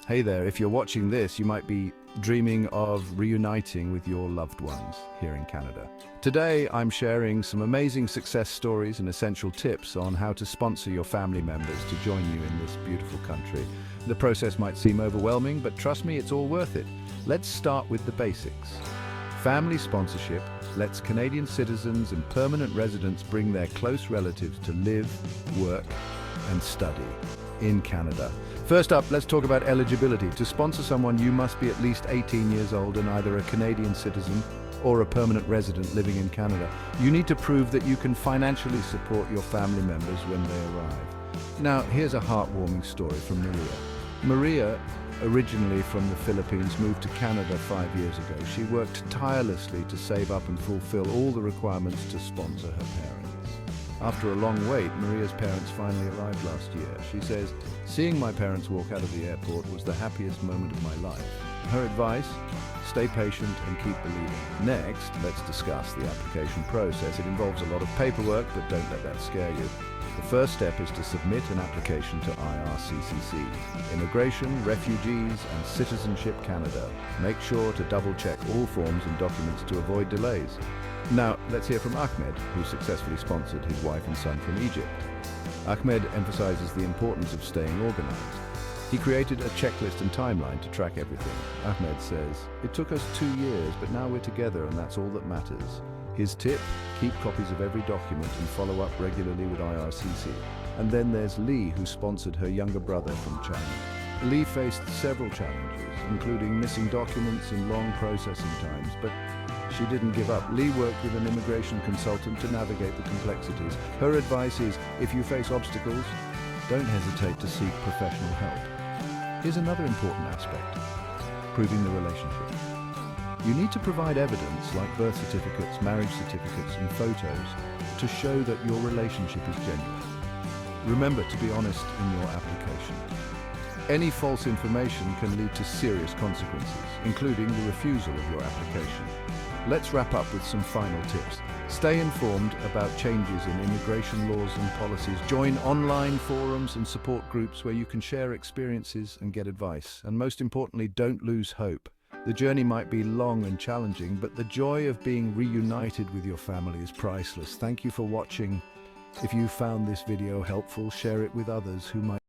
Hey there, if you're watching this, you might be dreaming of reuniting with your loved ones here in Canada. Today, I'm sharing some amazing success stories and essential tips on how to sponsor your family members to join you in this beautiful country. The process might seem overwhelming, but trust me, it's all worth it. Let's start with the basics. Family sponsorship lets Canadian citizens and permanent residents bring their close relatives to live, work, and study in Canada. First up, let's talk about eligibility. To sponsor someone, you must be at least 18 years old and either a Canadian citizen or a permanent resident living in Canada. You need to prove that you can financially support your family members when they arrive. Now, here's a heartwarming story from Maria. Maria, originally from the Philippines, moved to Canada 5 years ago. She worked tirelessly to save up and fulfill all the requirements to sponsor her parents. After a long wait, Maria's parents finally arrived last year. She says, "Seeing my parents walk out of the airport was the happiest moment of my life." Her advice? Stay patient and keep believing. Next, let's discuss the application process. It involves a lot of paperwork, but don't let that scare you. The first step is to submit an application to IRCCC, Immigration, Refugees and Citizenship Canada. Make sure to double-check all forms and documents to avoid delays. Now, let's hear from Ahmed, who successfully sponsored his wife and son from Egypt. Ahmed emphasizes the importance of staying organized. He created a checklist and timeline to track everything. Ahmed says, "It took us 2 years, but now we're together and that's all that matters." His tip? Keep copies of every document and follow up regularly with IRCC. And then there's Lee, who sponsored her younger brother from China. Lee faced several challenges, including missing documents and long processing times, but she didn't give up. Lee worked with an immigration consultant to navigate the complexities. Her advice is, if you face obstacles, don't hesitate to seek professional help. Here's another important aspect: proving the relationship. You need to provide evidence like birth certificates, marriage certificates, and photos to show that your relationship is genuine. Remember to be honest in your application. Any false information can lead to serious consequences, including the refusal of your application. Let's wrap up with some final tips. Stay informed about changes in immigration laws and policies. Join online forums and support groups where you can share experiences and get advice. And most importantly, don't lose hope. The journey might be long and challenging, but the joy of being reunited with your family is priceless. Thank you for watching. If you found this video helpful, share it with others who might